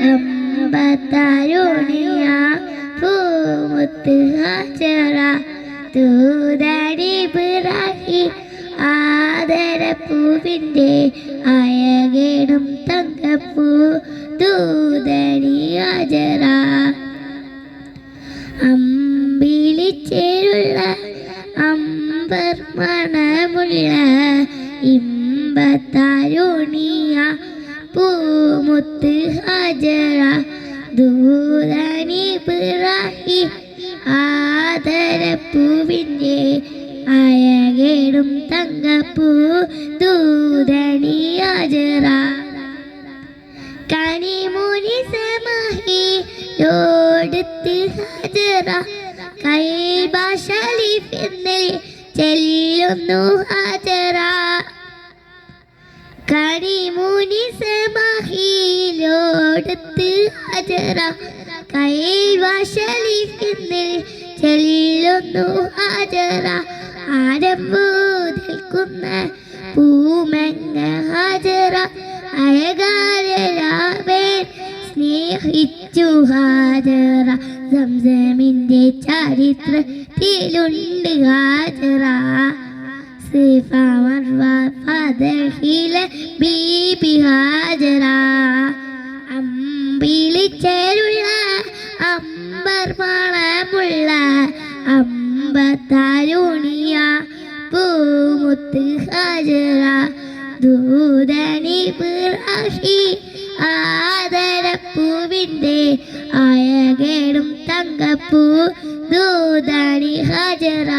അമ്പത്താരുണിയ പൂമുത്ത് ഹാജറ തൂതടി പിറകി ആദരപ്പൂവിൻ്റെ അയകേടും തങ്കപ്പൂ തൂതടി ഹാജറ അമ്പിളിച്ചേരുള്ള അമ്പർ മണമുള്ള ഇമ്പത്താരുണിയ പൂമുത്ത് ഹാജറ ദൂതനി പിറകി ആദരപ്പൂവിൻ്റെ അയകേടും തങ്കപ്പൂ ദൂതനി ഹാജറ കനിമുനി സമഹിയോടുത്ത് ഹാജറ കൈബാശലിഫെന്നിൽ ചെല്ലുന്നു ഹാജറ കനിമുനി സമഹിയോടുത്ത് ഹാജറ കൈബാശലിഫെന്നിൽ ചെല്ലുന്നു ഹാജറ ആരംഭൂതൽക്കുന്ന പൂമങ്ങ ഹാജറ അയകാരരാവൻ സ്നേഹിച്ചു ഹാജറ സംസമിൻ്റെ ചരിത്രത്തിലുണ്ട് ഹാജറ സിഫ മർവ ഫദഹിലെ ബീബി ഹാജറ അമ്പിളിച്ചേരുള്ള അമ്പർ മണമുള്ള അമ്പത്താരുണിയ പൂമുത്ത് ഹാജറ ദൂതനി പിറകി ആദരപ്പൂവിൻ്റെ അയകേടും തങ്കപ്പൂ ദൂതനി ഹാജറ.